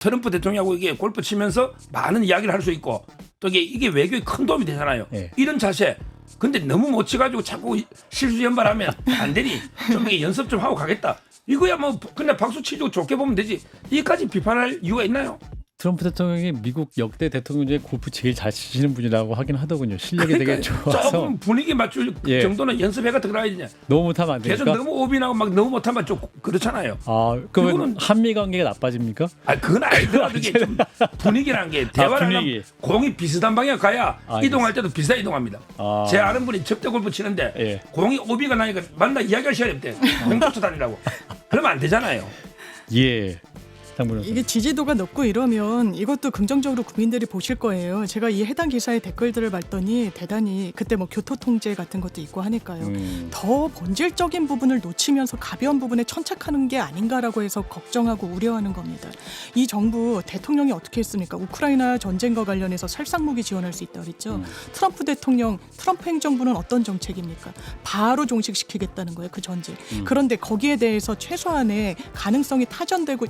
트럼프 대통령하고 이게 골프 치면서 많은 이야기를 할 수 있고 또 이게 외교에 큰 도움이 되잖아요. 예. 이런 자세. 근데 너무 못 치가지고 자꾸 실수 연발하면 안 되니 좀 이게 연습 좀 하고 가겠다. 이거야 뭐 그냥 박수 치고 좋게 보면 되지. 이까지 비판할 이유가 있나요? 트럼프 대통령이 미국 역대 대통령 중에 골프 제일 잘 치시는 분이라고 하긴 하더군요. 실력이 되게 좋아서. 조금 분위기 맞출 예. 정도는 연습해가 들어가야 되냐. 너무 못하면 안 계속 되니까. 너무 오비나고 막 너무 못하면 좀 그렇잖아요. 아, 그러면 이거는- 한미 관계가 나빠집니까? 아 그건 알더라도 이게 좀 분위기라는 게 대화를 분위기. 하면 공이 비슷한 방향 가야 알겠습니다. 이동할 때도 비슷하게 이동합니다. 아. 제 아는 분이 적대 골프 치는데 예. 공이 오비가 나니까 만나 이야기할 시간이 없대. 공 쫓아다니라고. 그러면 안 되잖아요. 예. 장문호. 이게 지지도가 높고 이러면 이것도 긍정적으로 국민들이 보실 거예요. 제가 이 해당 기사의 댓글들을 봤더니 대단히 그때 뭐 교토 통제 같은 것도 있고 하니까요. 더 본질적인 부분을 놓치면서 가벼운 부분에 천착하는 게 아닌가라고 해서 걱정하고 우려하는 겁니다. 이 정부 대통령이 어떻게 했습니까? 우크라이나 전쟁과 관련해서 살상무기 지원할 수 있다고 그랬죠. 트럼프 대통령, 트럼프 행정부는 어떤 정책입니까? 바로 종식시키겠다는 거예요. 그 전쟁. 그런데 거기에 대해서 최소한의 가능성이 타진되고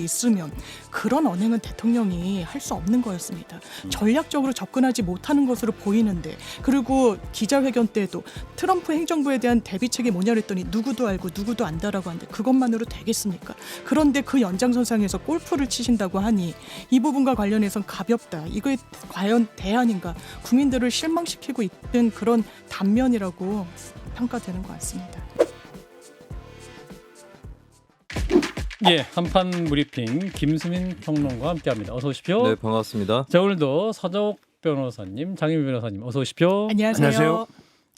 있으면 그런 언행은 대통령이 할 수 없는 거였습니다. 전략적으로 접근하지 못하는 것으로 보이는데 그리고 기자회견 때도 트럼프 행정부에 대한 대비책이 뭐냐 그랬더니 누구도 알고 누구도 안다라고 하는데 그것만으로 되겠습니까? 그런데 그 연장선상에서 골프를 치신다고 하니 이 부분과 관련해서는 가볍다. 이거에 과연 대안인가? 국민들을 실망시키고 있는 그런 단면이라고 평가되는 것 같습니다. 예, 한판 브리핑 김수민 평론가와 함께합니다. 어서 오십시오. 네, 반갑습니다. 자, 오늘도 서정욱 변호사님, 장윤비 변호사님 어서 오십시오. 안녕하세요. 안녕하세요.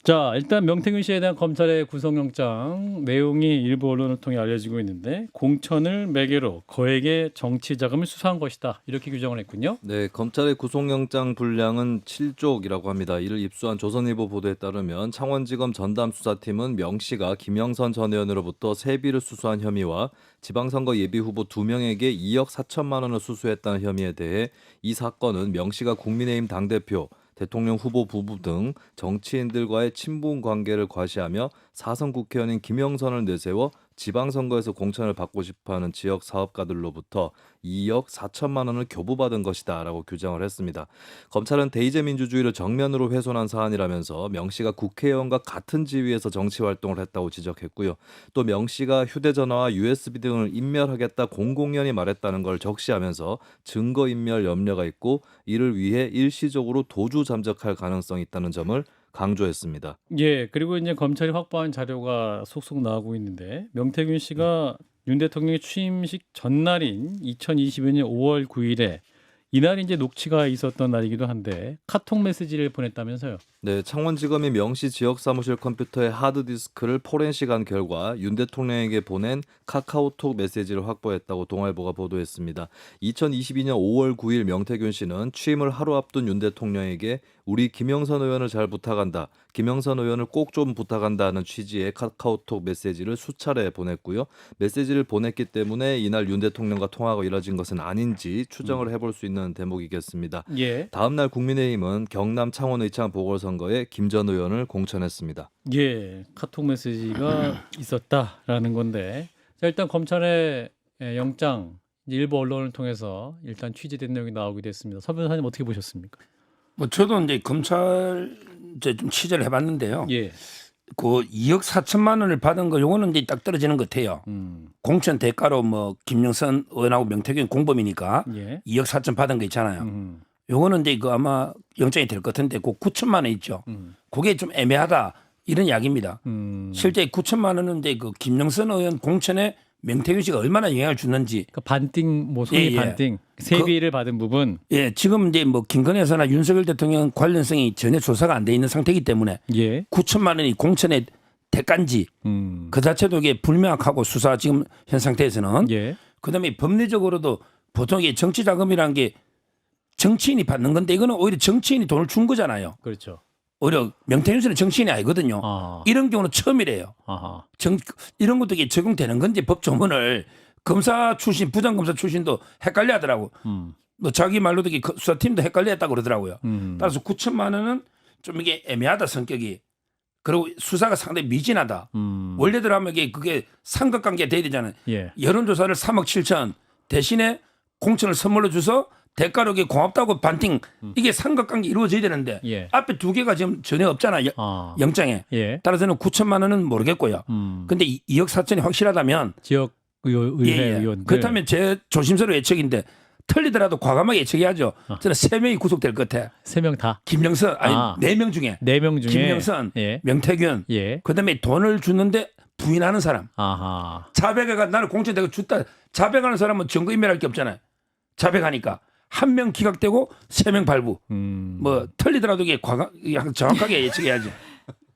자, 일단 명태균 씨에 대한 검찰의 구속영장 내용이 일부 언론을 통해 알려지고 있는데 공천을 매개로 거액의 정치 자금을 수사한 것이다. 이렇게 규정을 했군요. 네, 검찰의 구속영장 분량은 7쪽이라고 합니다. 이를 입수한 조선일보 보도에 따르면 창원지검 전담수사팀은 명 씨가 김영선 전 의원으로부터 세비를 수수한 혐의와 지방선거 예비후보 2명에게 2억 4천만 원을 수수했다는 혐의에 대해 이 사건은 명 씨가 국민의힘 당대표 대통령 후보 부부 등 정치인들과의 친분 관계를 과시하며 사선 국회의원인 김영선을 내세워 지방선거에서 공천을 받고 싶어하는 지역 사업가들로부터 2억 4천만 원을 교부받은 것이다 라고 규정을 했습니다. 검찰은 대의제 민주주의를 정면으로 훼손한 사안이라면서 명 씨가 국회의원과 같은 지위에서 정치활동을 했다고 지적했고요. 또 명 씨가 휴대전화와 USB 등을 인멸하겠다 공공연히 말했다는 걸 적시하면서 증거인멸 염려가 있고 이를 위해 일시적으로 도주 잠적할 가능성이 있다는 점을 강조했습니다. 예, 그리고 이제 검찰이 확보한 자료가 속속 나오고 있는데 명태균 씨가 윤 대통령의 취임식 전날인 2022년 5월 9일에 이날이 이제 녹취가 있었던 날이기도 한데 카톡 메시지를 보냈다면서요. 네, 창원지검이 명시 지역 사무실 컴퓨터의 하드디스크를 포렌식한 결과 윤 대통령에게 보낸 카카오톡 메시지를 확보했다고 동아일보가 보도했습니다. 2022년 5월 9일 명태균 씨는 취임을 하루 앞둔 윤 대통령에게 우리 김영선 의원을 잘 부탁한다. 김영선 의원을 꼭 좀 부탁한다는 취지의 카카오톡 메시지를 수차례 보냈고요. 메시지를 보냈기 때문에 이날 윤 대통령과 통화가 이뤄진 것은 아닌지 추정을 해볼 수 있는 대목이겠습니다. 예, 다음 날 국민의힘은 경남 창원 의창 보궐선거에 김 전 의원을 공천했습니다. 예, 카톡 메시지가 있었다라는 건데 자, 일단 검찰의 영장 이제 일부 언론을 통해서 일단 취재된 내용이 나오게 됐습니다. 서 변호사님 어떻게 보셨습니까? 뭐 저도 이제 검찰 이제 좀 취재를 해봤는데요. 예, 그 2억 4천만 원을 받은 거 요거는 이제 딱 떨어지는 것 같아요. 공천 대가로 뭐 김영선 의원하고 명태균 공범이니까 예, 2억 4천 받은 거 있잖아요. 요거는 이제 그 아마 영장이 될 것 같은데 그 9천만 원 있죠. 그게 좀 애매하다 이런 이야기입니다. 실제 9천만 원은 이제 그 김영선 의원 공천에 명태균 씨가 얼마나 영향을 줬는지. 그 반띵 뭐 소위 예, 예. 반띵 세비를 받은 부분. 예, 지금 이제 뭐 김건희여사나 윤석열 대통령 관련성이 전혀 조사가 안 돼 있는 상태이기 때문에 예, 9천만 원이 공천의 대가인지 그 자체도 이게 불명확하고 수사 지금 현 상태에서는. 예, 그다음에 법리적으로도 보통 이게 정치 자금이라는 게 정치인이 받는 건데 이거는 오히려 정치인이 돈을 준 거잖아요. 그렇죠. 오히려 명태균 씨는 정치인이 아니거든요. 아, 이런 경우는 처음이래요. 아하, 이런 것도 이게 적용되는 건지 법 조문을 검사 출신 부장검사 출신도 헷갈려 하더라고. 뭐 자기 말로도 이게 수사팀도 헷갈려 했다고 그러더라고요. 따라서 9천만 원은 좀 이게 애매하다 성격이. 그리고 수사가 상당히 미진하다. 원래대로 하면 이게 그게 삼각관계가 돼야 되잖아요. 예, 여론조사를 3억 7천 대신에 공천을 선물로 줘서 대가로 이게 고맙다고 반띵 이게 삼각관계 이루어져야 되는데 예. 앞에 두 개가 지금 전혀 없잖아 영장에. 예. 따라서는 9천만 원은 모르겠고요. 근데 2억 4천이 확실하다면 지역 의회 의원들. 그렇다면 제 조심스러운 예측인데 틀리더라도 과감하게 예측해야죠. 저는 3명이 구속될 것 같아. 3명 다. 김영선 아니 4명 중에 4명 중에 김영선, 예. 명태균, 예. 그다음에 돈을 주는데 부인하는 사람. 아하. 자백해가 나는 공천 내가 줬다. 자백하는 사람은 증거인멸할 게 없잖아요. 자백하니까 한 명 기각되고 3명 발부. 뭐 틀리더라도 이게 정확하게 예측해야죠.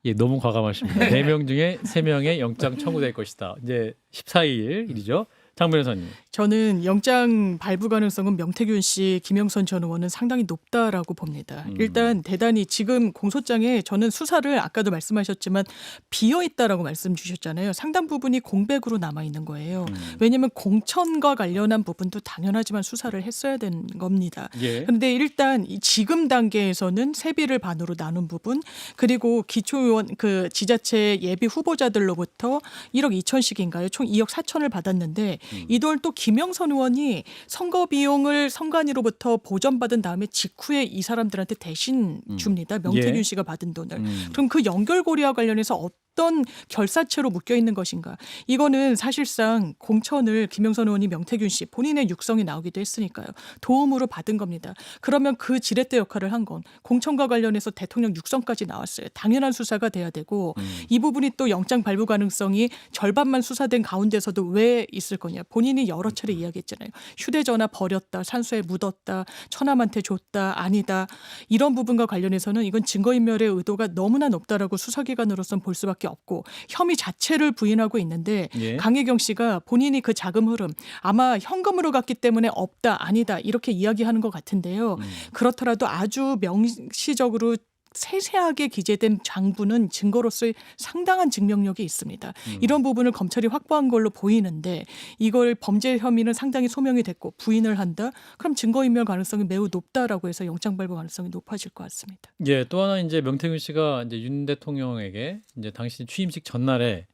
예, 너무 과감하십니다. 4명 중에 3명의 영장 청구될 것이다. 이제 14일 일이죠. 장 변호사님. 저는 영장 발부 가능성은 명태균 씨, 김영선 전 의원은 상당히 높다라고 봅니다. 일단 대단히 지금 공소장에 저는 수사를 아까도 말씀하셨지만 비어 있다라고 말씀 주셨잖아요. 상당 부분이 공백으로 남아 있는 거예요. 왜냐하면 공천과 관련한 부분도 당연하지만 수사를 했어야 되는 겁니다. 예. 그런데 일단 지금 단계에서는 세비를 반으로 나눈 부분 그리고 기초의원 그 지자체 예비 후보자들로부터 1억 2천씩인가요? 총 2억 4천을 받았는데 이 돈을 또 김영선 의원이 선거 비용을 선관위로부터 보전받은 다음에 직후에 이 사람들한테 대신 줍니다. 명태균 예. 씨가 받은 돈을. 그럼 그 연결고리와 관련해서 어떤 결사체로 묶여 있는 것인가? 이거는 사실상 공천을 김영선 의원이 명태균 씨 본인의 육성이 나오기도 했으니까요. 도움으로 받은 겁니다. 그러면 그 지렛대 역할을 한 건 공천과 관련해서 대통령 육성까지 나왔어요. 당연한 수사가 돼야 되고 이 부분이 또 영장 발부 가능성이 절반만 수사된 가운데서도 왜 있을 거냐. 본인이 여러 차례 이야기했잖아요. 휴대전화 버렸다. 산소에 묻었다. 처남한테 줬다. 아니다. 이런 부분과 관련해서는 이건 증거인멸의 의도가 너무나 높다라고 수사기관으로서는 볼 수밖에 없고 혐의 자체를 부인하고 있는데 예. 강혜경 씨가 본인이 그 자금 흐름 아마 현금으로 갔기 때문에 없다. 아니다. 이렇게 이야기하는 것 같은데요. 그렇더라도 아주 명시적으로 세세하게 기재된 장부는 증거로서의 상당한 증명력이 있습니다. 이런 부분을 검찰이 확보한 걸로 보이는데 이걸 범죄 혐의는 상당히 소명이 됐고 부인을 한다? 그럼 증거인멸 가능성이 매우 높다라고 해서 영장 발부 가능성이 높아질 것 같습니다. 예, 또 하나 이제 명태균 씨가 이제 윤 대통령에게 이제 당시 취임식 전날에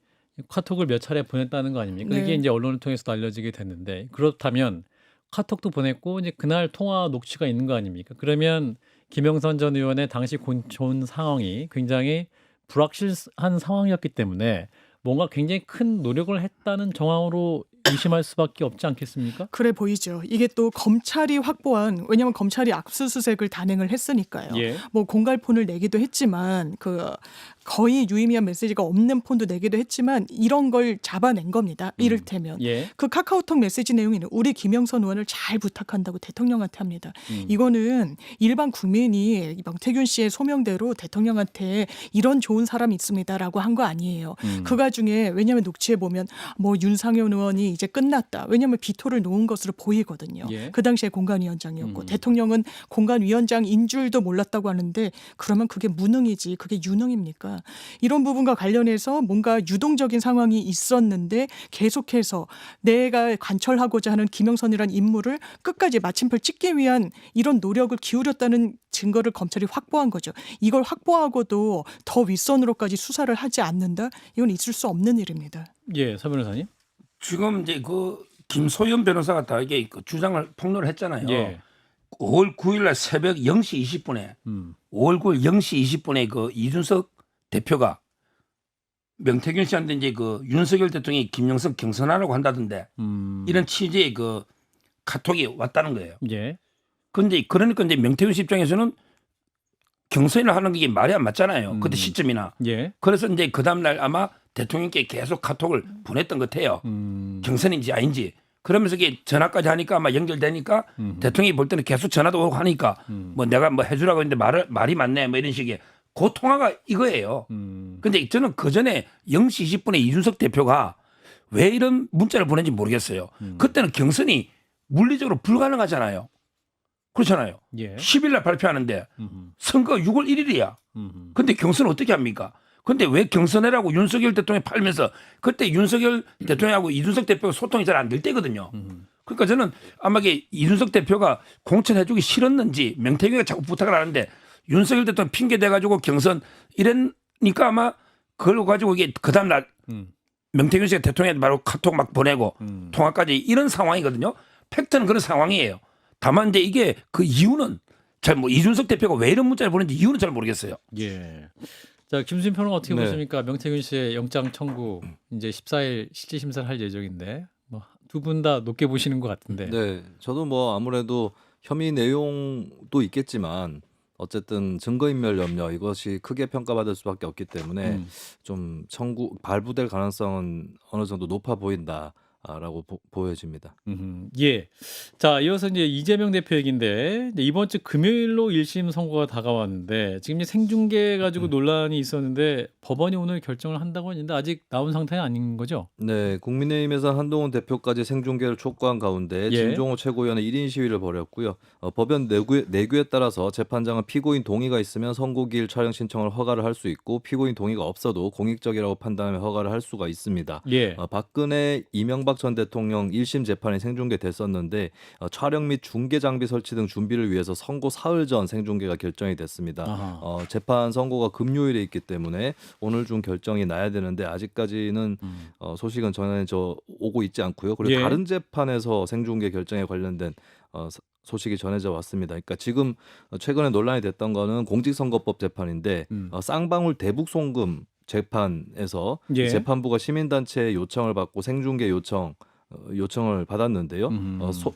카톡을 몇 차례 보냈다는 거 아닙니까? 네. 이게 이제 언론을 통해서도 알려지게 됐는데 그렇다면 카톡도 보냈고 이제 그날 통화 녹취가 있는 거 아닙니까? 그러면 김영선 전 의원의 당시 공천 상황이 굉장히 불확실한 상황이었기 때문에 뭔가 굉장히 큰 노력을 했다는 정황으로 의심할 수밖에 없지 않겠습니까? 그래 보이죠. 이게 또 검찰이 확보한 왜냐하면 검찰이 압수수색을 단행을 했으니까요. 예. 뭐 공갈폰을 내기도 했지만 그 거의 유의미한 메시지가 없는 폰도 내기도 했지만 이런 걸 잡아낸 겁니다. 이를테면 예. 그 카카오톡 메시지 내용이 우리 김영선 의원을 잘 부탁한다고 대통령한테 합니다. 이거는 일반 국민이 명태균 씨의 소명대로 대통령한테 이런 좋은 사람이 있습니다라고 한 거 아니에요. 그 와중에 왜냐하면 녹취에 보면 뭐 윤상현 의원이 이제 끝났다. 왜냐하면 비토를 놓은 것으로 보이거든요. 예. 그 당시에 공관위원장이었고 대통령은 공관위원장인 줄도 몰랐다고 하는데 그러면 그게 무능이지 그게 유능입니까? 이런 부분과 관련해서 뭔가 유동적인 상황이 있었는데 계속해서 내가 관철하고자 하는 김영선이라는 인물을 끝까지 마침표를 찍기 위한 이런 노력을 기울였다는 증거를 검찰이 확보한 거죠. 이걸 확보하고도 더 윗선으로까지 수사를 하지 않는다? 이건 있을 수 없는 일입니다. 예, 서 변호사님. 지금 이제 그 김소연 변호사가 다 이게 그 주장을 폭로를 했잖아요. 예. 5월 9일 날 새벽 0시 20분에 5월 9일 0시 20분에 그 이준석 대표가 명태균 씨한테 이제 그 윤석열 대통령이 김영선 경선하라고 한다던데 이런 취지의 그 카톡이 왔다는 거예요. 예. 근데 그러니까 이제 명태균 씨 입장에서는 경선을 하는 게 말이 안 맞잖아요. 그때 시점이나. 예. 그래서 이제 그 다음 날 아마 대통령께 계속 카톡을 보냈던 것 같아요. 경선인지 아닌지. 그러면서 이게 전화까지 하니까 아마 연결되니까 대통령이 볼 때는 계속 전화도 오고 하니까 뭐 내가 뭐 해주라고 했는데 말이 많네 뭐 이런 식의 그 통화가 이거예요. 근데 저는 그 전에 0시 20분에 이준석 대표가 왜 이런 문자를 보낸지 모르겠어요. 그때는 경선이 물리적으로 불가능하잖아요. 그렇잖아요. 예. 10일 날 발표하는데 선거 6월 1일이야. 근데 경선 어떻게 합니까? 근데 왜 경선해라고 윤석열 대통령이 팔면서 그때 윤석열 대통령하고 이준석 대표가 소통이 잘 안 될 때거든요. 그러니까 저는 아마 이게 이준석 대표가 공천해주기 싫었는지 명태균이가 자꾸 부탁을 하는데 윤석열 대통령 핑계 대가지고 경선 이랬니까 아마 그걸 가지고 이게 그 다음날 명태균 씨가 대통령한테 바로 카톡 막 보내고 통화까지 이런 상황이거든요. 팩트는 그런 상황이에요. 다만 이제 이게 그 이유는 잘 뭐 이준석 대표가 왜 이런 문자를 보냈는지 이유는 잘 모르겠어요. 예. 자, 김수진 평론가 어떻게 네. 보십니까? 명태균 씨의 영장 청구 이제 14일 실질 심사를 할 예정인데 뭐 두 분 다 높게 보시는 것 같은데. 네, 저도 뭐 아무래도 혐의 내용도 있겠지만 어쨌든 증거인멸 염려 이것이 크게 평가받을 수밖에 없기 때문에 좀 청구 발부될 가능성은 어느 정도 높아 보인다라고 보여집니다. 예. 자, 이어서 이제 이재명 대표 얘기인데 이제 이번 주 금요일로 1심 선고가 다가왔는데 지금 이제 생중계 가지고 논란이 있었는데 법원이 오늘 결정을 한다고 했는데 아직 나온 상태는 아닌 거죠? 네, 국민의힘에서 한동훈 대표까지 생중계를 촉구한 가운데 예. 진종호 최고위원은 1인 시위를 벌였고요. 법원 내규에 따라서 재판장은 피고인 동의가 있으면 선고기일 촬영 신청을 허가를 할 수 있고 피고인 동의가 없어도 공익적이라고 판단하면 허가를 할 수가 있습니다. 예. 박근혜, 이명박 전 대통령 1심 재판이 생중계됐었는데 촬영 및 중계 장비 설치 등 준비를 위해서 선고 사흘 전 생중계가 결정이 됐습니다. 아하. 재판 선고가 금요일에 있기 때문에 오늘 중 결정이 나야 되는데 아직까지는 소식은 전해져 오고 있지 않고요. 그리고 예. 다른 재판에서 생중계 결정에 관련된 소식이 전해져 왔습니다. 그러니까 지금 최근에 논란이 됐던 거는 공직선거법 재판인데 쌍방울 대북 송금 재판에서 예. 재판부가 시민단체의 요청을 받고 생중계 요청을 받았는데요.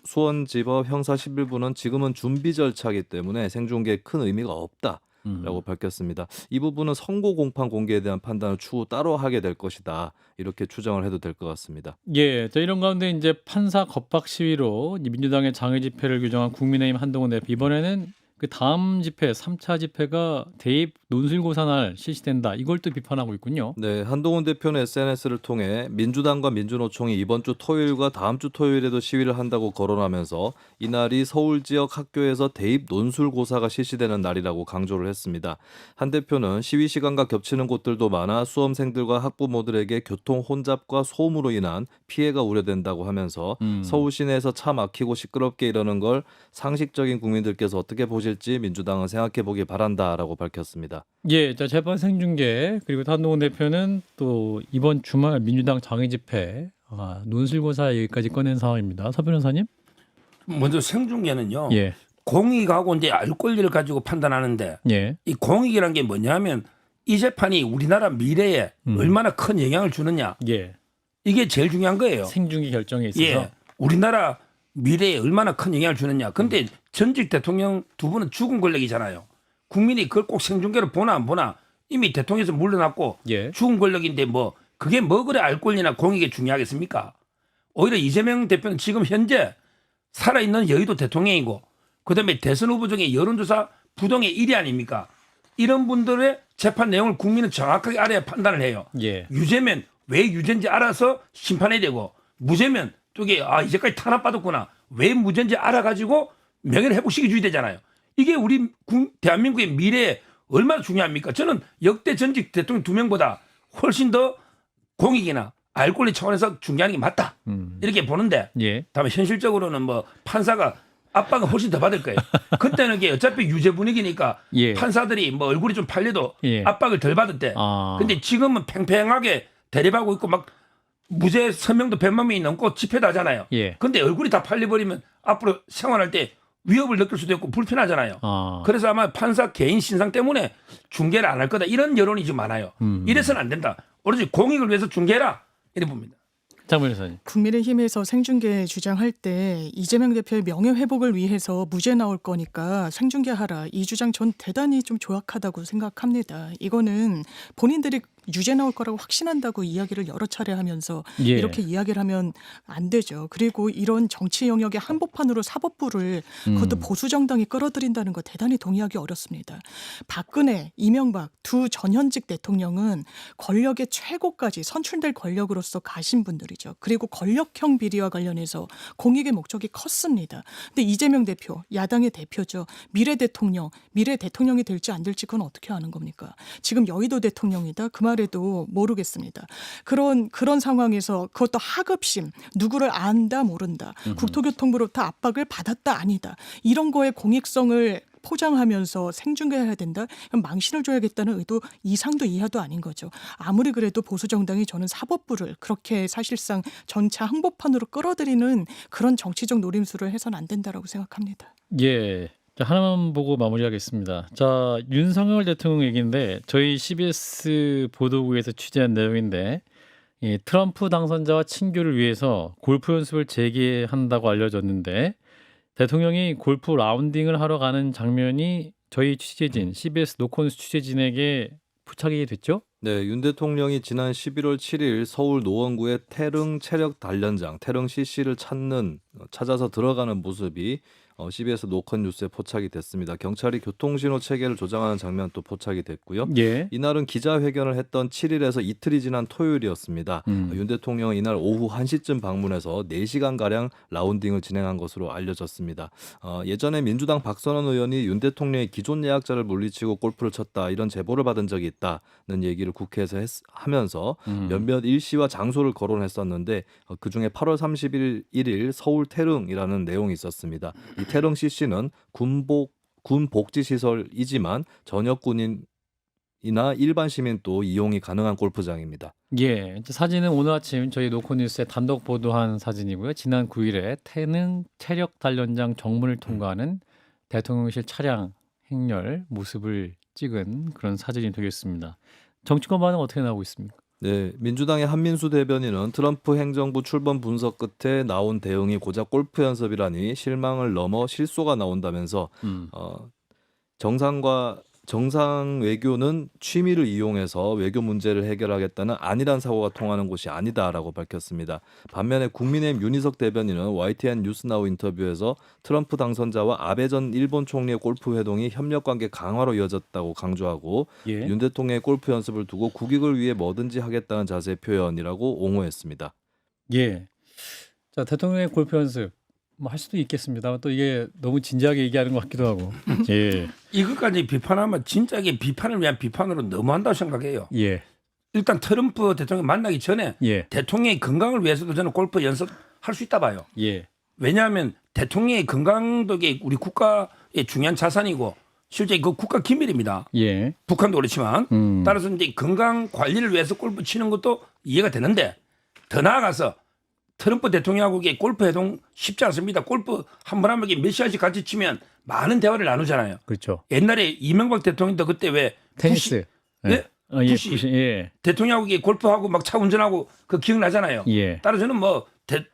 수원지법 형사 11부는 지금은 준비 절차이기 때문에 생중계에 큰 의미가 없다라고 밝혔습니다. 이 부분은 선고 공판 공개에 대한 판단을 추후 따로 하게 될 것이다. 이렇게 추정을 해도 될 것 같습니다. 예, 자 이런 가운데 이제 판사 겁박 시위로 이제 민주당의 장외 집회를 규정한 국민의힘 한동훈 대표 이번에는 그 다음 집회 3차 집회가 대입 논술고사날 실시된다. 이걸 또 비판하고 있군요. 네, 한동훈 대표는 SNS를 통해 민주당과 민주노총이 이번 주 토요일과 다음 주 토요일에도 시위를 한다고 거론하면서 이날이 서울 지역 학교에서 대입 논술고사가 실시되는 날이라고 강조를 했습니다. 한 대표는 시위 시간과 겹치는 곳들도 많아 수험생들과 학부모들에게 교통 혼잡과 소음으로 인한 피해가 우려된다고 하면서 서울 시내에서 차 막히고 시끄럽게 이러는 걸 상식적인 국민들께서 어떻게 보실지 민주당은 생각해 보기 바란다라고 밝혔습니다. 예, 자 재판 생중계 그리고 한동훈 대표는 또 이번 주말 민주당 장외 집회 논술고사 얘기까지 꺼낸 상황입니다. 서 변호사님? 먼저 생중계는요. 예, 공익하고 이제 알 권리를 가지고 판단하는데 예, 이 공익이란 게 뭐냐면 이 재판이 우리나라 미래에 얼마나 큰 영향을 주느냐 예. 이게 제일 중요한 거예요. 생중계 결정에 있어서. 예, 우리나라 미래에 얼마나 큰 영향을 주느냐. 근데 전직 대통령 두 분은 죽은 권력이잖아요. 국민이 그걸 꼭 생중계로 보나 안 보나 이미 대통령에서 물러났고 예. 죽은 권력인데 뭐 그게 뭐 그래 알 권리나 공익이 중요하겠습니까? 오히려 이재명 대표는 지금 현재 살아있는 여의도 대통령이고 그다음에 대선 후보 중에 여론조사 부동의 1위 아닙니까? 이런 분들의 재판 내용을 국민은 정확하게 알아야 판단을 해요. 예. 유죄면 왜 유죄인지 알아서 심판해야 되고 무죄면 저게 이제까지 탄압받았구나 왜 무죄인지 알아가지고 명예를 회복시켜줘야 되잖아요. 이게 우리 대한민국의 미래에 얼마나 중요합니까? 저는 역대 전직 대통령 2명보다 훨씬 더 공익이나 알 권리 차원에서 중요한 게 맞다 이렇게 보는데 예. 다음에 현실적으로는 뭐 판사가 압박은 훨씬 더 받을 거예요. 그때는 이게 어차피 유죄 분위기니까 예. 판사들이 뭐 얼굴이 좀 팔려도 예. 압박을 덜 받을 때. 근데 지금은 팽팽하게 대립하고 있고 막 무죄 서명도 100만 명이 넘고 집회도 하잖아요. 예. 근데 얼굴이 다 팔려버리면 앞으로 생활할 때 위협을 느낄 수도 있고 불편하잖아요. 그래서 아마 판사 개인 신상 때문에 중계를 안 할 거다 이런 여론이 좀 많아요. 이래서는 안 된다. 오로지 공익을 위해서 중계해라 이렇게 봅니다. 장 변호사님. 국민의힘에서 생중계 주장할 때 이재명 대표의 명예 회복을 위해서 무죄 나올 거니까 생중계하라. 이 주장 전 대단히 좀 조악하다고 생각합니다. 이거는 본인들이 유죄 나올 거라고 확신한다고 이야기를 여러 차례 하면서 예. 이렇게 이야기를 하면 안 되죠. 그리고 이런 정치 영역의 한복판으로 사법부를 그것도 보수 정당이 끌어들인다는 거 대단히 동의하기 어렵습니다. 박근혜, 이명박 두 전현직 대통령은 권력의 최고까지 선출될 권력으로서 가신 분들이죠. 그리고 권력형 비리와 관련해서 공익의 목적이 컸습니다. 근데 이재명 대표, 야당의 대표죠. 미래 대통령이 될지 안 될지 그건 어떻게 아는 겁니까? 지금 여의도 대통령이다. 그 말에도 모르겠습니다. 그런 상황에서 그것도 하급심, 누구를 안다 모른다. 국토교통부로부터 압박을 받았다 아니다. 이런 거에 공익성을 포장하면서 생중계해야 된다? 그럼 망신을 줘야겠다는 의도 이상도 이하도 아닌 거죠. 아무리 그래도 보수 정당이 저는 사법부를 그렇게 사실상 전차 항복판으로 끌어들이는 그런 정치적 노림수를 해서는 안 된다라고 생각합니다. 예. 자, 하나만 보고 마무리하겠습니다. 자, 윤석열 대통령 얘기인데 저희 CBS 보도국에서 취재한 내용인데 트럼프 당선자와 친교를 위해서 골프 연습을 재개한다고 알려졌는데 대통령이 골프 라운딩을 하러 가는 장면이 저희 취재진 CBS 노컷뉴스 취재진에게 부착이 됐죠? 네, 윤 대통령이 지난 11월 7일 서울 노원구의 태릉 체력 단련장 태릉 CC를 찾아서 들어가는 모습이 CBS 노컷 뉴스에 포착이 됐습니다. 경찰이 교통신호 체계를 조정하는 장면 또 포착이 됐고요. 예. 이날은 기자회견을 했던 7일에서 이틀이 지난 토요일이었습니다. 윤 대통령은 이날 오후 1시쯤 방문해서 4시간가량 라운딩을 진행한 것으로 알려졌습니다. 예전에 민주당 박선원 의원이 윤 대통령의 기존 예약자를 물리치고 골프를 쳤다 이런 제보를 받은 적이 있다는 얘기를 국회에서 하면서 몇몇 일시와 장소를 거론했었는데 그중에 8월 31일 서울 태릉이라는 내용이 있었습니다. 이 태릉 CC는 군 복지 시설이지만 전역 군인이나 일반 시민도 이용이 가능한 골프장입니다. 예. 이제 사진은 오늘 아침 저희 노컷뉴스에 단독 보도한 사진이고요. 지난 9일에 태릉 체력 단련장 정문을 통과하는 대통령실 차량 행렬 모습을 찍은 그런 사진이 되겠습니다. 정치권 반응 어떻게 나오고 있습니까? 네, 민주당의 한민수 대변인은 트럼프 행정부 출범 분석 끝에 나온 대응이 고작 골프 연습이라니 실망을 넘어 실소가 나온다면서 정상 외교는 취미를 이용해서 외교 문제를 해결하겠다는 안일한 사고가 통하는 곳이 아니다라고 밝혔습니다. 반면에 국민의힘 윤희석 대변인은 YTN 뉴스나우 인터뷰에서 트럼프 당선자와 아베 전 일본 총리의 골프 회동이 협력 관계 강화로 이어졌다고 강조하고 예. 윤 대통령의 골프 연습을 두고 국익을 위해 뭐든지 하겠다는 자세의 표현이라고 옹호했습니다. 예. 자, 대통령의 골프 연습 뭐 할 수도 있겠습니다만 또 이게 너무 진지하게 얘기하는 것 같기도 하고. 예. 이것까지 비판하면 진짜 이게 비판을 위한 비판으로 너무한다고 생각해요. 예. 일단 트럼프 대통령 만나기 전에 예. 대통령의 건강을 위해서도 저는 골프 연습할 수 있다 봐요. 예. 왜냐하면 대통령의 건강도 이게 우리 국가의 중요한 자산이고 실제 그 국가 기밀입니다. 예. 북한도 그렇지만 따라서 이제 건강 관리를 위해서 골프 치는 것도 이해가 되는데 더 나아가서 트럼프 대통령하고 이게 골프 회동 쉽지 않습니다. 골프 한 번 하면 몇 시간씩 같이 치면 많은 대화를 나누잖아요. 그렇죠. 옛날에 이명박 대통령도 그때 왜 테니스. 예? 예. 부시. 예. 대통령하고 이게 골프하고 막 차 운전하고 그 기억나잖아요. 예. 따라서 저는 뭐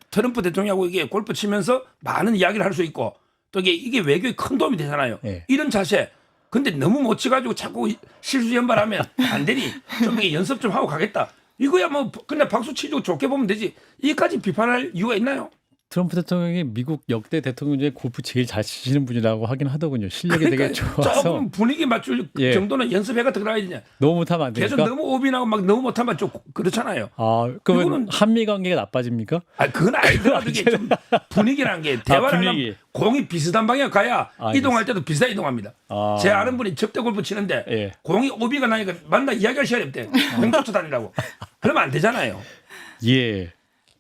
트럼프 대통령하고 이게 골프 치면서 많은 이야기를 할 수 있고 또 이게 외교에 큰 도움이 되잖아요. 예. 이런 자세. 근데 너무 못 치가지고 자꾸 실수 연발하면 안 되니 좀 이게 연습 좀 하고 가겠다. 이거야 뭐 그냥 박수 치고 좋게 보면 되지. 이까지 비판할 이유가 있나요? 트럼프 대통령이 미국 역대 대통령 중에 골프 제일 잘 치시는 분이라고 하긴 하더군요. 실력이 되게 좋아서. 조금 분위기 맞출 예. 정도는 연습해가 들어가야 되냐. 너무 못하면 안 되니까. 계속 너무 오빈하고 막 너무 못하면 좀 그렇잖아요. 아, 그러면 이거는- 한미 관계가 나빠집니까? 아, 그건 아니더라도 이게 좀 분위기라는 게 대화를 분위기. 하면 공이 비슷한 방향 가야 알겠습니다. 이동할 때도 비슷하게 이동합니다. 아. 제 아는 분이 접대 골프 치는데 예. 공이 오비가 나니까 만나 이야기할 시간이 없대. 공 쫓아다니라고. 그러면 안 되잖아요. 예.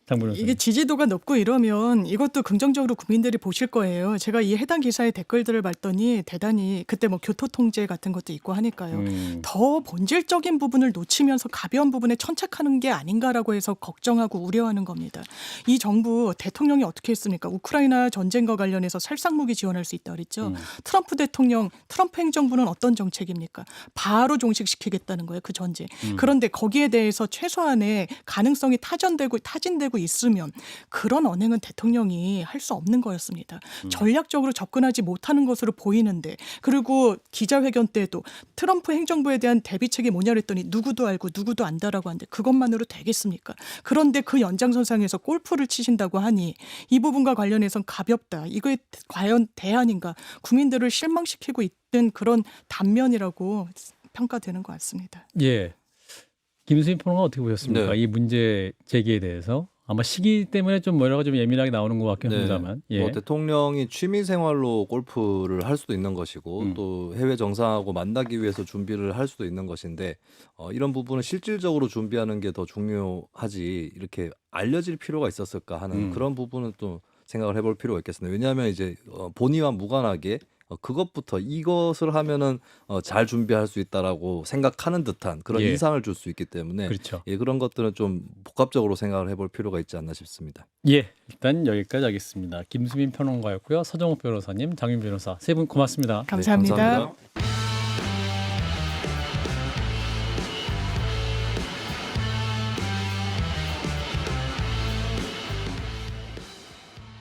장군님. 이게 지지도가 높고 이러면 이것도 긍정적으로 국민들이 보실 거예요. 제가 이 해당 기사의 댓글들을 봤더니 대단히 그때 뭐 교토 통제 같은 것도 있고 하니까요. 더 본질적인 부분을 놓치면서 가벼운 부분에 천착하는 게 아닌가라고 해서 걱정하고 우려하는 겁니다. 이 정부 대통령이 어떻게 했습니까? 우크라이나 전쟁과 관련해서 살상무기 지원할 수 있다 그랬죠. 트럼프 대통령, 트럼프 행정부는 어떤 정책입니까? 바로 종식시키겠다는 거예요. 그 전제. 그런데 거기에 대해서 최소한의 가능성이 타진되고 있으면 그런 언행은 대통령이 할 수 없는 거였습니다. 전략적으로 접근하지 못하는 것으로 보이는데 그리고 기자회견 때도 트럼프 행정부에 대한 대비책이 뭐냐 그랬더니 누구도 알고 누구도 안다라고 하는데 그것만으로 되겠습니까? 그런데 그 연장선상에서 골프를 치신다고 하니 이 부분과 관련해서는 가볍다. 이거에 과연 대안인가? 국민들을 실망시키고 있는 그런 단면이라고 평가되는 것 같습니다. 예. 김수민 평론가 어떻게 보셨습니까? 네. 이 문제 제기에 대해서 아마 시기 때문에 좀 여러 가지 좀 예민하게 나오는 것 같긴 합니다만. 예. 뭐 대통령이 취미 생활로 골프를 할 수도 있는 것이고 또 해외 정상하고 만나기 위해서 준비를 할 수도 있는 것인데 이런 부분은 실질적으로 준비하는 게 더 중요하지 이렇게 알려질 필요가 있었을까 하는 그런 부분은 또 생각을 해볼 필요가 있겠습니다. 왜냐하면 이제 본의와 무관하게 그것부터 이것을 하면은 잘 준비할 수 있다라고 생각하는 듯한 그런 예. 인상을 줄 수 있기 때문에 그렇죠. 예, 그런 것들은 좀 복합적으로 생각을 해볼 필요가 있지 않나 싶습니다. 예, 일단 여기까지 하겠습니다. 김수민 평론가였고요. 서정욱 변호사님, 장윤 변호사 세 분 고맙습니다. 감사합니다. 네, 감사합니다.